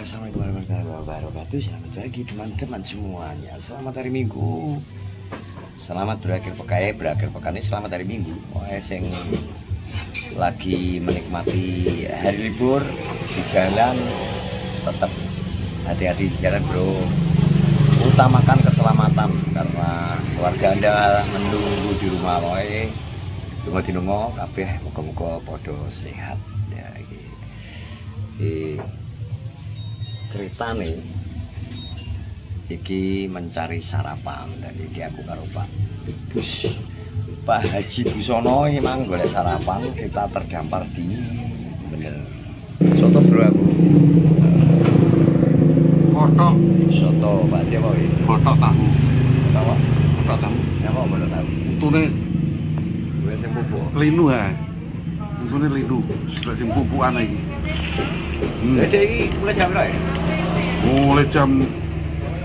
Assalamualaikum warahmatullahi wabarakatuh. Selamat pagi teman-teman semuanya. Selamat hari Minggu. Selamat berakhir pekan ini selamat hari Minggu. Yang lagi menikmati hari libur di jalan, tetap hati-hati di jalan, bro. Utamakan keselamatan karena keluarga Anda menunggu di rumah. Tunggu di rumah, kabeh muga-muga podo sehat. Ya, iki cerita nih, iki mencari sarapan dan iki aku karo Pak Haji Busono memang golek sarapan, kita terdampar di bener soto, bro. Aku kotok soto Pak dia apa iki? kotok tahu Tahu? kotok tahu Ya apa bener tahu? untune Gue sing pupuk. linu ha untune linu sudah sing pupukan iki. Jadi iki mulai jam berapa ya? Mulai jam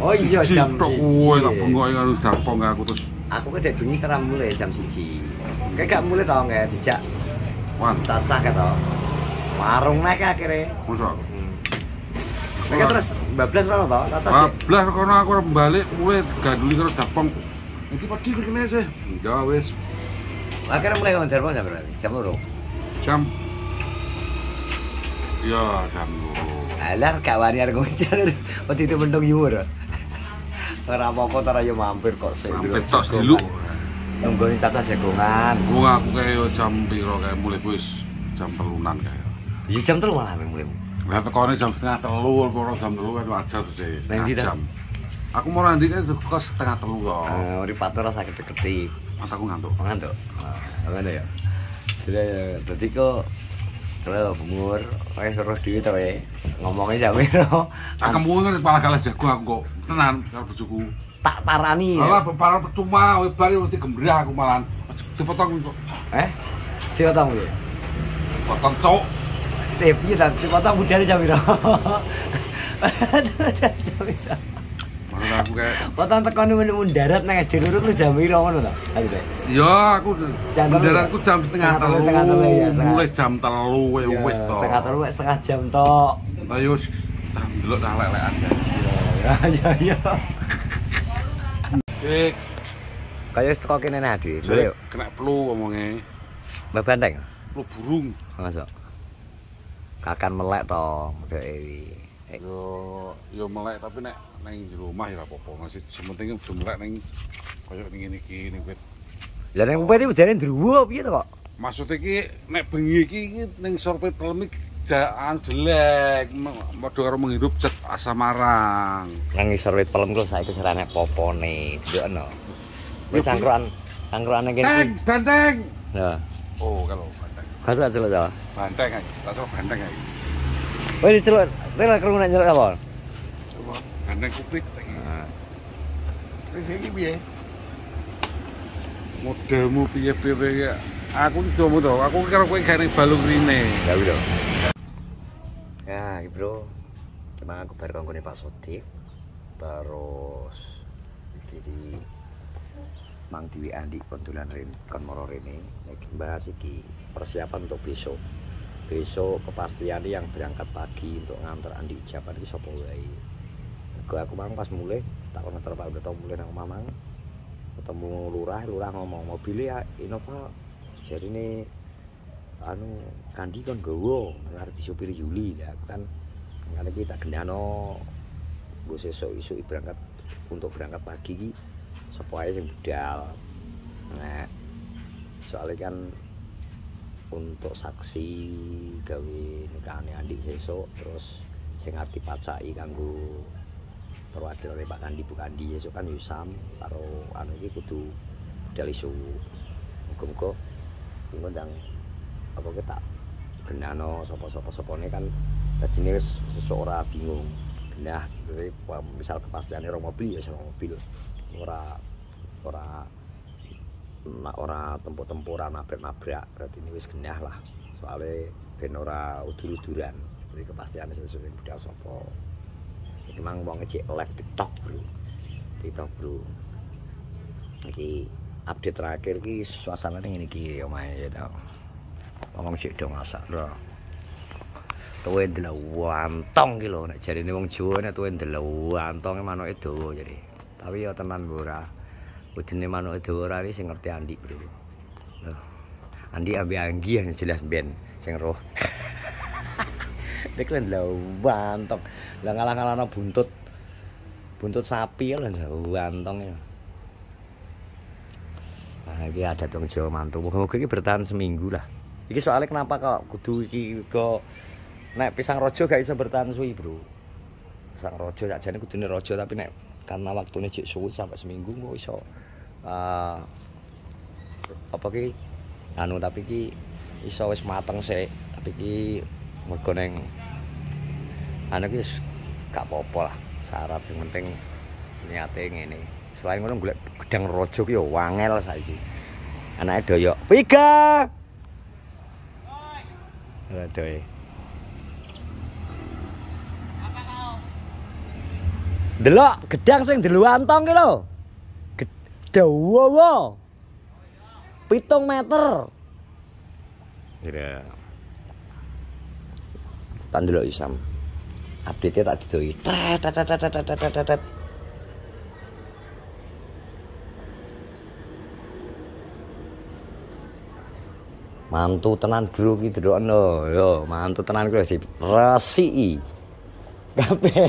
Oh iya jam tok kowe tak bengoki karo Japong aku terus aku kan bengi terang mulai jam 1. Kayak gak mulai tau nggak dijak wan cacah gitu. Warung naik akhirnya. mosok Mereka terus bablas ora tau cacah. bablas kono aku arep balik mulai ganduli karo Japong. Iki padi kene sih. Ya wis Akhirnya mulai ngomong Japong jam berapa? Jam 2. jam ya jam 2. Alah gak wani arep ngojar. Waktu itu mendung yuwur. Ora apa-apa tar ayo mampir kok sik. Sampai tok dulu. Nunggoni cacah jagongan. Wong aku kayak jam piro kayak mulai wis jam 3-an kayak. Ya jam 3 malah mulai. Lah tekone jam 2:30 apa jam 3 kan wajar tuh sih. Nang ndi ta? Jam. Aku mau nanti kan kok 2:30 kok. Ori patur rasa gede-gede. Mataku ngantuk. Ngantuk. Ngene ya. Dadi kok kalau umur, kayak terus duit tau ya, ngomongnya jam itu. Kamu kan kepala kalah jago aku kok, tenan kalau bojoku. Tak parani. Alah, parah percuma, bari mesti gembrah aku malahan. Dipotong kok. Dipotong ya? Potong cok. Piye ta? Dipotong budal jam itu. Maksud aku kayak Potong tekan mendarat nang Jeruruk lu jam itu ngono ta? ya aku mendaratku jam 2:30. ya. Mulai jam 3 wis to. 2:30 setengah jam tok. Ayo ndelok dah lelekan. Ya. Sik, Kayak wis teko kene nah Dwi. kena flu ngomongnya. Mbak Banteng. Flu burung. Masuk. Kakan melek to, modele iki. Yo melek tapi nek nang rumah ya apa-apa masih sementing aja melek ning koyo ning ngene iki ning wit. Lah nek umpet iki udane ndruwo piye to kok? Maksud iki nek bengi iki ning sorpet polemik jaan jelek padha karo menghirup zat asam marang. Nang ngisor wit pelem kok saiki serane popone, ndelokno. Wis cangkruane kene. Banteng. Lah, Oh, kalau banteng. kasih celuk Jawa. Banteng aja. Tak tahu banteng aja. Wis celuk, rela krungu nek celuk apa? Banteng kuprit iki. Wis iki piye? Modelmu piye-piye aku iki jomo to. Aku karo kowe gane balung rine. Ya udah. Ya, iki bro. Emang aku baru kanggone Pak Sodik. Terus iki di Mang Dewi Andi kontulan kon moro rene iki bahas iki persiapan untuk besok. Besok kepastian yang berangkat pagi untuk ngantar Andi Japan iki sapa wae. Aku mang pas mulai tak ono terpal udah mulai nang Mamang. Ketemu lurah ngomong mobilnya Innova. Jadi ini Kandi kan gawa arep disupiri Yuli ya kan. Ngene iki tak gendano nggo sesuk isuk berangkat untuk berangkat pagi iki sapa ae sing budal. Nah, soalnya kan untuk saksi gawe nikahane Andi sesuk terus sing arti pacaki kanggo perwakilan Pak Kandi Bu Kandi sesuk kan Yusam karo anu iki kudu budal isu. Muga-muga ngundang apa kita genano sapa-sapane kan dadine wis sesuk ora bingung. Nah, misal kepastiane rong mobil ya rong mobil. Ora tempo-temporan nabrak-nabrak berarti ini wis genah lah soalnya ben ora udur-uduran jadi kepastian sesuai budal sapa iki mang wong ngecek live TikTok bro iki update terakhir iki suasana ngene iki omahe ya tau ngomong cek dong masak lho tuwe ndelawantong ki lho nek jarine wong Jawa nek tuwe ndelawantong manuke dawa jadi. Tapi ya tenan ora. Udine manuke dawa ora iki sing ngerti Andi, Bro. Loh. Andi ambe Anggi yang jelas ben sing roh. Nek ndelawantong. Lah ngalah-ngalahno buntut. Buntut sapi lho ndelawantong ya. Nah, iki adat wong Jawa mantu. Muga-muga iki bertahan seminggu lah. Iki soalnya kenapa kok kudu iki kok nek pisang rojo gak iso bertahan suwi, Bro. Pisang rojo sakjane kudune rojo tapi nek karena waktune jek suwi sampai seminggu kok iso apa ki anu tapi ki iso wis mateng sik. Tapi ki mergo ning anu ki gak apa-apa lah. Syarat sing penting niate ngene. Selain ngono golek gedang rojo ki yo wangel saiki. Anake doyok. Piga. Aduh. Delok gedang sing deluantong ki lho. Dawa. 7 meter. Kira. Tak ndelok Isam. Update tak didoi. Tet. Mantu tenan bro ki delokno. Yo, mantu tenan kuwi sip. Resiki. Kabeh.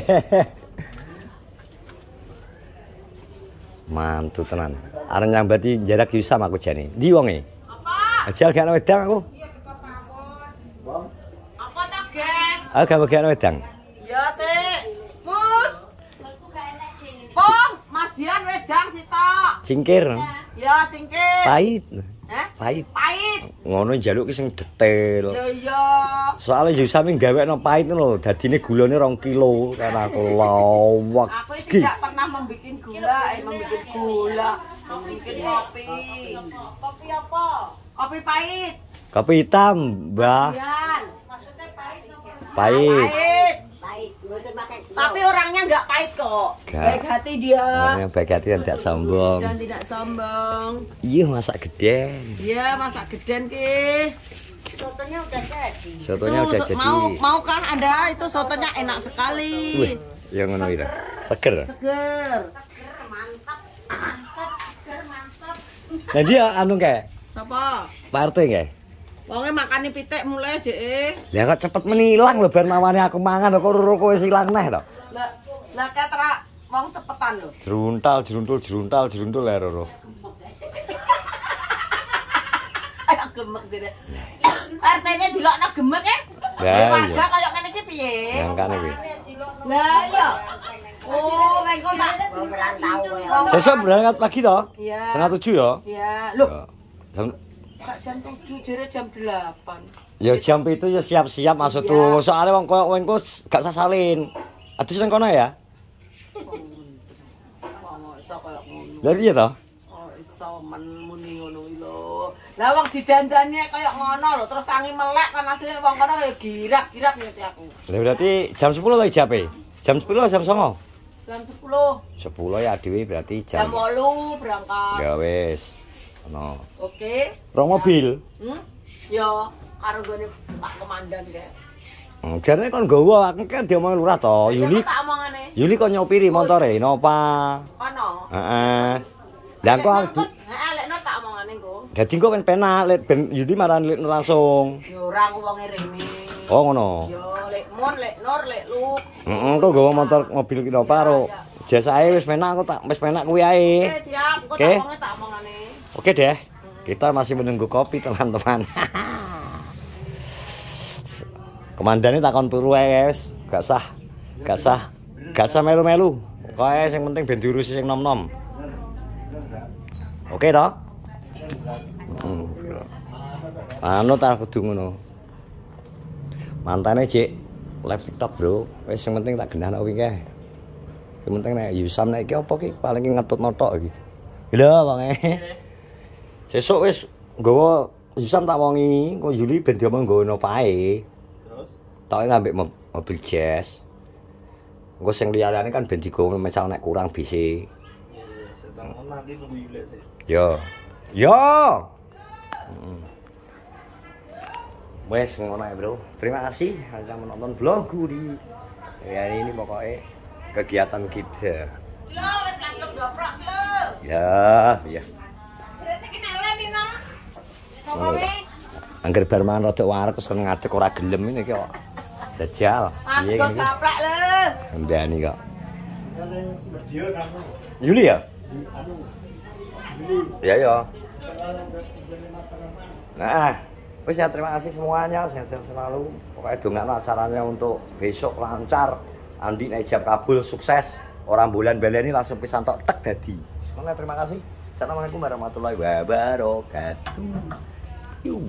Mantu tenan. Arep nyambati jarak Yusam aku jane. Ndi wonge? Apa? Ajal gak ana wedang aku. Iya teko pawon. Apa to, Guys? Ah, gak ana wedang. Ya sik. Mus. Pong, Mas Dian wedang sitok. Cingkir. Ya, cingkir. Pahit. Pahit. Ngono njaluk ki sing detail. Ya iya. Soale Yusam gawekno pahit lho, dadine gulane 2 kilo kan aku lawak. Aku tidak pernah membuat gula, membuat kopi. Kopi apa? Kopi pahit. Kopi hitam, Mbah. Dian. Maksudnya pahit apa? Pahit. Pahit. Tapi orangnya enggak pahit kok. Baik hati dia. Orangnya baik hati dan tidak sombong. Dan tidak sombong. Iya, masak geden. Iya, masak geden ki. Sotonya udah jadi. Sotonya udah jadi. Maukah Anda itu sotonya enak sekali. Wih, yang ngono iki. Seger. Seger. Mantap. Mantap. Nah dia anu kae. Sapa? Pak RT kae. Wonge makane pitik mulai jeke. Lah kok cepet menilang lho ben mawane aku mangan kok kowe wis ilang neh to. Lah ketra wong cepetan lho. Jeruntal ya Roro. Ayo gemek jene. RT-ne dilokno gemek e. Ya, Warga kaya ngene iki piye? Yang kuwi. Lah iya. Oh, mengko tak Tahu ya. Sesuk berangkat pagi to? Iya. 6:30 ya. Iya, lho. Jam Jam 7 jere jam 8. ya jam itu ya siap-siap masuk tuh. Soalnya wong koyo wengko gak sasalin. Adus nang kono ya? Wong iso kaya ngono. Lah piye to? Oh, iso muni ngono iki lho. Lah wong didandani kaya ngono lho, terus tangi melek kan asline wong kono kaya girak-girak ngerti aku. Lah berarti jam 10 to ijape? Jam 10 jam 9? Jam 10. 10 ya dhewe berarti Jam jam 8 berangkat. ya wis. Ono. Oke. Rong mobil. Yo, karo gone Pak Komandan kae. Jarene kon nggawa aku kan diomong lurah to. Yuli. Tak omongane. Yuli kok nyopiri motore Innova. Ono. Heeh. Lah kok Heeh, lek tak omongane engko. dadi kok penak lek ben Yuli marani langsung. Yo ora aku wonge rene. Oh ngono. Yo lek Mun, lek Nur, lek Lu. Heeh, kok nggawa mobil Innova karo jasae wis penak kok tak wis penak kuwi ae. Oke, siap. Kok Oke. tak omongane. Oke deh. Kita masih menunggu kopi teman-teman. Komandannya takon turu ae wis, gak sah melu-melu. Pokoke sing penting ben diurusi sing nom-nom. Oke toh? Anu tak kudu ngono. Mantane Cik, live TikTok, Bro. Wis sing penting tak genah kuwi kae. Sing penting nek Yusam nek iki apa ki paling ngetutno tok iki. Lho, Bang. Sesuk wis nggawa Yusam tak wongi, kok Yuli ben diomong nggawa Novae. Terus tak ngambek mobil jazz. Engko sing liyane kan ben digowo misal nek kurang bisi. Iya, sedang nanti nunggu Yuli sih. Yo. Wes ngono ya, Bro. Terima kasih sudah menonton vlogku di hari ini pokoknya kegiatan kita. Lho, wis kadung doprok lho. Ya, iya. Berarti kena lem memang. Pokoke Angger bar mangan rada wareg terus kon ngadeg ora gelem ini kok. Dajal. Mas Iya kok ngene iki. gaplek lho. Ndani kok. Yuli ya? Ya ya. Nah, wis ya terima kasih semuanya, sehat-sehat selalu. Pokoknya dongakno acaranya untuk besok lancar. Andi nek ijab kabul sukses. Orang bulan baleni langsung pisan tok tek dadi. Semoga terima kasih. Assalamualaikum warahmatullahi wabarakatuh. Yuh.